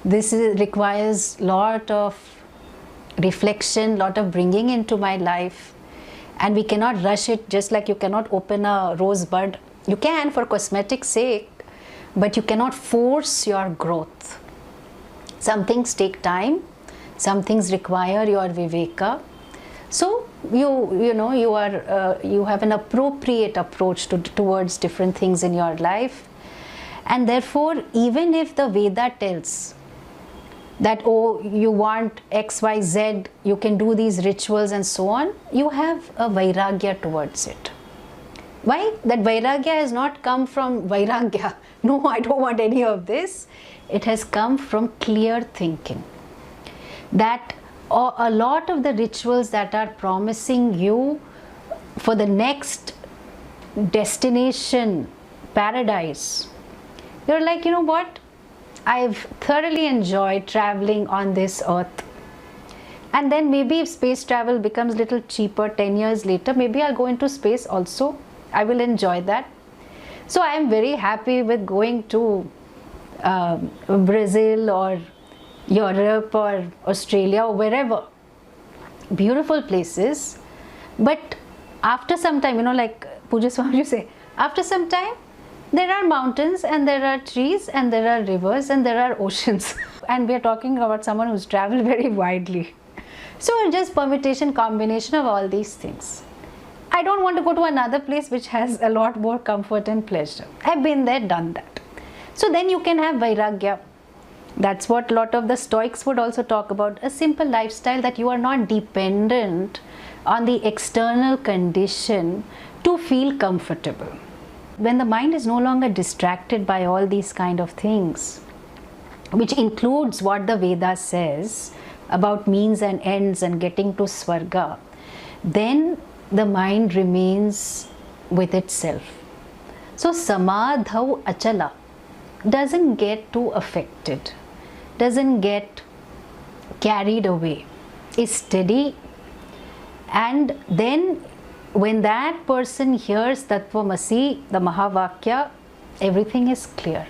requires lot of reflection, lot of bringing into my life, and we cannot rush it. Just like you cannot open a rosebud, you can for cosmetic sake, but you cannot force your growth. Some things take time, some things require your viveka. So you have an appropriate approach towards different things in your life. And therefore, even if the Veda tells that, oh, you want X, Y, Z, you can do these rituals and so on, you have a vairagya towards it. Why? That vairagya has not come from vairagya. No, I don't want any of this. It has come from clear thinking. That a lot of the rituals that are promising you for the next destination, paradise, you're like, you know what? I've thoroughly enjoyed traveling on this earth. And then maybe if space travel becomes a little cheaper 10 years later, maybe I'll go into space also. I will enjoy that. So I am very happy with going to Brazil or Europe or Australia or wherever. Beautiful places. But after some time, like Pooja Swami say, after some time, there are mountains and there are trees and there are rivers and there are oceans. And we are talking about someone who's traveled very widely. So just permutation, combination of all these things. I don't want to go to another place which has a lot more comfort and pleasure. I've been there, done that. So then you can have vairagya. That's what a lot of the Stoics would also talk about. A simple lifestyle, that you are not dependent on the external condition to feel comfortable. When the mind is no longer distracted by all these kind of things, which includes what the Veda says about means and ends and getting to Swarga, then the mind remains with itself. So samadhau achala doesn't get too affected, doesn't get carried away, is steady. And then when that person hears Tattvamasi, the Mahavakya, everything is clear.